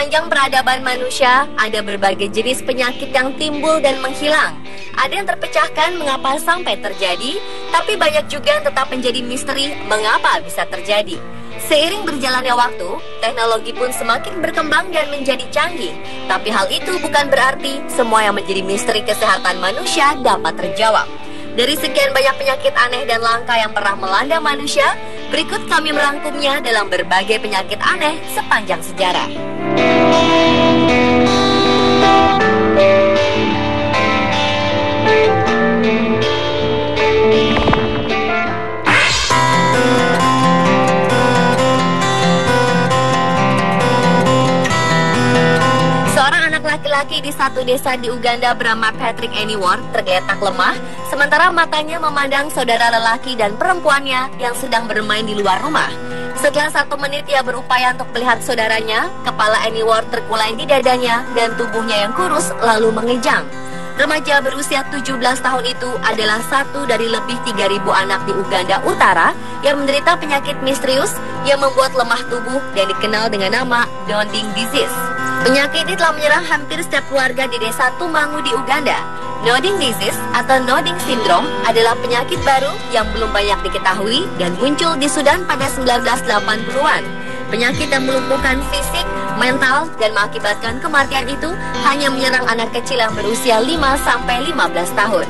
Sepanjang peradaban manusia, ada berbagai jenis penyakit yang timbul dan menghilang. Ada yang terpecahkan mengapa sampai terjadi, tapi banyak juga yang tetap menjadi misteri mengapa bisa terjadi. Seiring berjalannya waktu, teknologi pun semakin berkembang dan menjadi canggih. Tapi hal itu bukan berarti semua yang menjadi misteri kesehatan manusia dapat terjawab. Dari sekian banyak penyakit aneh dan langka yang pernah melanda manusia, berikut kami merangkumnya dalam berbagai penyakit aneh sepanjang sejarah. Laki-laki di satu desa di Uganda bernama Patrick Anywar tergeletak lemah, sementara matanya memandang saudara lelaki dan perempuannya yang sedang bermain di luar rumah. Setelah 1 menit ia berupaya untuk melihat saudaranya, kepala Anywar terkulai di dadanya dan tubuhnya yang kurus lalu mengejang. Remaja berusia 17 tahun itu adalah satu dari lebih 3.000 anak di Uganda Utara yang menderita penyakit misterius yang membuat lemah tubuh dan dikenal dengan nama Nodding Disease. Penyakit ini telah menyerang hampir setiap keluarga di desa Tumangu di Uganda. Nodding Disease atau Nodding Syndrome adalah penyakit baru yang belum banyak diketahui dan muncul di Sudan pada 1980-an. Penyakit yang melumpuhkan fisik, mental, dan mengakibatkan kematian itu hanya menyerang anak kecil yang berusia 5-15 tahun.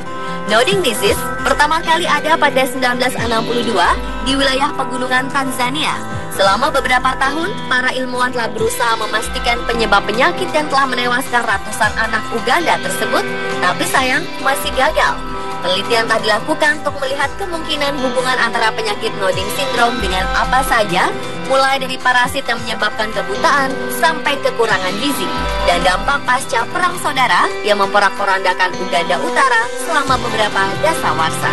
Nodding Disease pertama kali ada pada 1962 di wilayah pegunungan Tanzania. Selama beberapa tahun, para ilmuwan telah berusaha memastikan penyebab penyakit yang telah menewaskan ratusan anak Uganda tersebut, tapi sayang masih gagal. Penelitian telah dilakukan untuk melihat kemungkinan hubungan antara penyakit Nodding Syndrome dengan apa saja, mulai dari parasit yang menyebabkan kebutaan sampai kekurangan gizi, dan dampak pasca perang saudara yang memporak-porandakan Uganda Utara selama beberapa dasawarsa.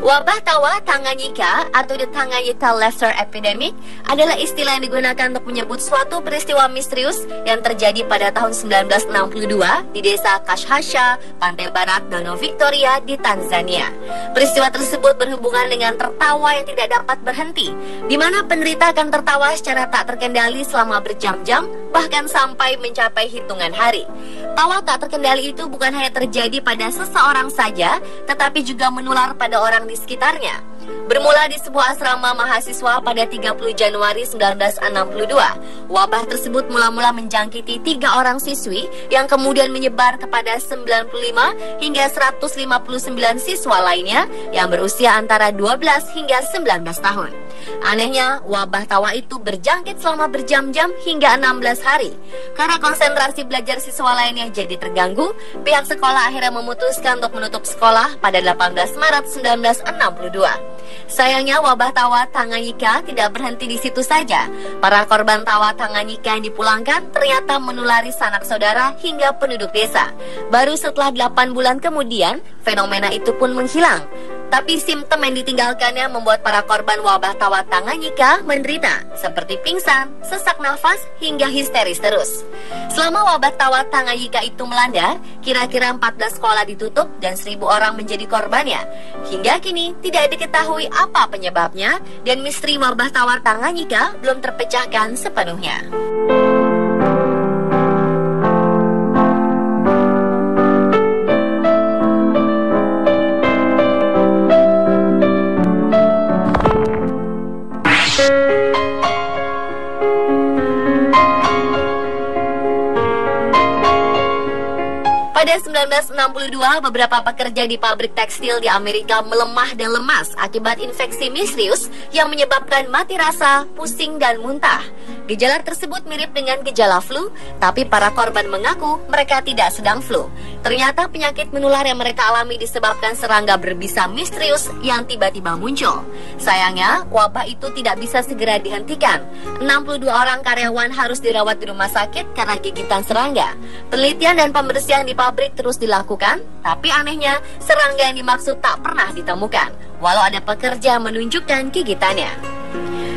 Wabah tawa Tanganyika atau The Tanganyika Leicester Epidemic adalah istilah yang digunakan untuk menyebut suatu peristiwa misterius yang terjadi pada tahun 1962 di desa Kashasha, pantai barat Danau Victoria di Tanzania. Peristiwa tersebut berhubungan dengan tertawa yang tidak dapat berhenti, di mana penderita akan tertawa secara tak terkendali selama berjam-jam, bahkan sampai mencapai hitungan hari. Tawa tak terkendali itu bukan hanya terjadi pada seseorang saja, tetapi juga menular pada orang di sekitarnya. Bermula di sebuah asrama mahasiswa pada 30 Januari 1962, wabah tersebut mula-mula menjangkiti 3 orang siswi yang kemudian menyebar kepada 95 hingga 159 siswa lainnya yang berusia antara 12 hingga 19 tahun. Anehnya, wabah tawa itu berjangkit selama berjam-jam hingga 16 hari. Karena konsentrasi belajar siswa lainnya jadi terganggu, pihak sekolah akhirnya memutuskan untuk menutup sekolah pada 18 Maret 1962. Sayangnya wabah tawa Tanganyika tidak berhenti di situ saja. Para korban tawa Tanganyika yang dipulangkan ternyata menulari sanak saudara hingga penduduk desa. Baru setelah 8 bulan kemudian, fenomena itu pun menghilang. Tapi simptom yang ditinggalkannya membuat para korban wabah tawa Tanganyika menderita, seperti pingsan, sesak nafas, hingga histeris terus. Selama wabah tawa Tanganyika itu melanda, kira-kira 14 sekolah ditutup dan 1.000 orang menjadi korbannya. Hingga kini tidak diketahui apa penyebabnya dan misteri wabah tawa Tanganyika belum terpecahkan sepenuhnya. Pada 1962, beberapa pekerja di pabrik tekstil di Amerika melemah dan lemas akibat infeksi misterius yang menyebabkan mati rasa, pusing, dan muntah. Gejala tersebut mirip dengan gejala flu, tapi para korban mengaku mereka tidak sedang flu. Ternyata penyakit menular yang mereka alami disebabkan serangga berbisa misterius yang tiba-tiba muncul. Sayangnya, wabah itu tidak bisa segera dihentikan. 62 orang karyawan harus dirawat di rumah sakit karena gigitan serangga. Penelitian dan pembersihan di pabrik terus dilakukan, tapi anehnya serangga yang dimaksud tak pernah ditemukan, walau ada pekerja menunjukkan gigitannya.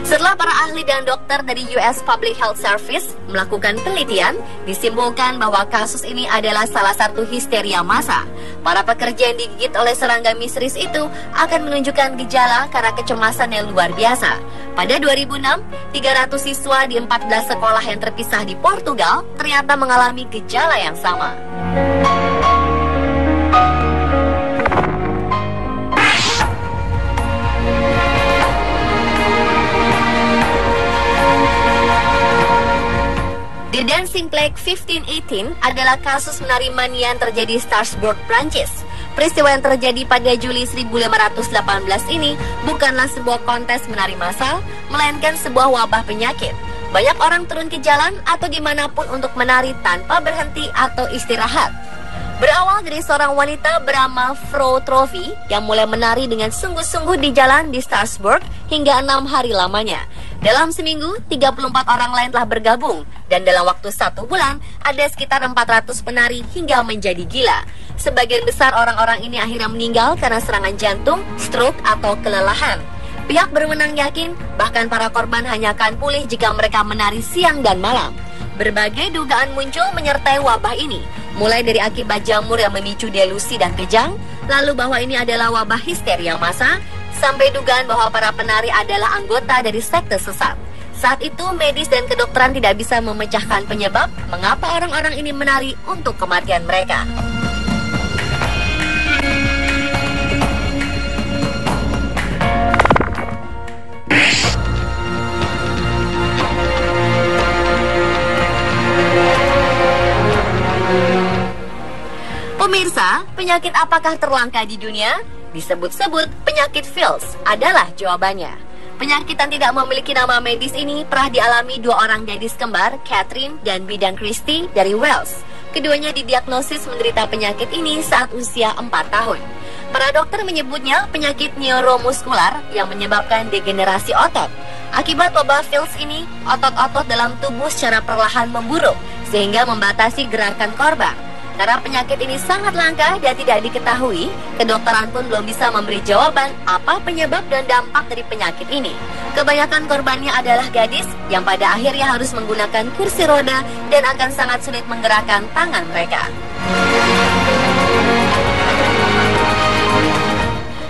Setelah para ahli dan dokter dari US Public Health Service melakukan penelitian, disimpulkan bahwa kasus ini adalah salah satu histeria massa. Para pekerja yang digigit oleh serangga misterius itu akan menunjukkan gejala karena kecemasan yang luar biasa. Pada 2006, 300 siswa di 14 sekolah yang terpisah di Portugal ternyata mengalami gejala yang sama. The Dancing Plague 1518 adalah kasus menari mania yang terjadi di Strasbourg, Prancis. Peristiwa yang terjadi pada Juli 1518 ini bukanlah sebuah kontes menari massal, melainkan sebuah wabah penyakit. Banyak orang turun ke jalan atau dimanapun untuk menari tanpa berhenti atau istirahat. Berawal dari seorang wanita bernama Frau Trophy yang mulai menari dengan sungguh-sungguh di jalan di Strasbourg hingga 6 hari lamanya. Dalam seminggu, 34 orang lain telah bergabung, dan dalam waktu 1 bulan, ada sekitar 400 penari hingga menjadi gila. Sebagian besar orang-orang ini akhirnya meninggal karena serangan jantung, stroke, atau kelelahan. Pihak berwenang yakin, bahkan para korban hanya akan pulih jika mereka menari siang dan malam. Berbagai dugaan muncul menyertai wabah ini, mulai dari akibat jamur yang memicu delusi dan kejang, lalu bahwa ini adalah wabah histeria massa, sampai dugaan bahwa para penari adalah anggota dari sekte sesat. Saat itu, medis dan kedokteran tidak bisa memecahkan penyebab mengapa orang-orang ini menari untuk kematian mereka. Pemirsa, penyakit apakah terlangka di dunia? Disebut-sebut penyakit Fils adalah jawabannya. Penyakit yang tidak memiliki nama medis ini pernah dialami 2 orang gadis kembar, Catherine dan Bidan Christie dari Wales. Keduanya didiagnosis menderita penyakit ini saat usia 4 tahun. Para dokter menyebutnya penyakit neuromuskular yang menyebabkan degenerasi otot. Akibat wabah Fils ini, otot-otot dalam tubuh secara perlahan memburuk sehingga membatasi gerakan korban. Karena penyakit ini sangat langka dan tidak diketahui, kedokteran pun belum bisa memberi jawaban apa penyebab dan dampak dari penyakit ini. Kebanyakan korbannya adalah gadis yang pada akhirnya harus menggunakan kursi roda dan akan sangat sulit menggerakkan tangan mereka.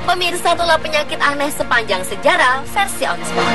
Pemirsa, itulah penyakit aneh sepanjang sejarah versi on spot.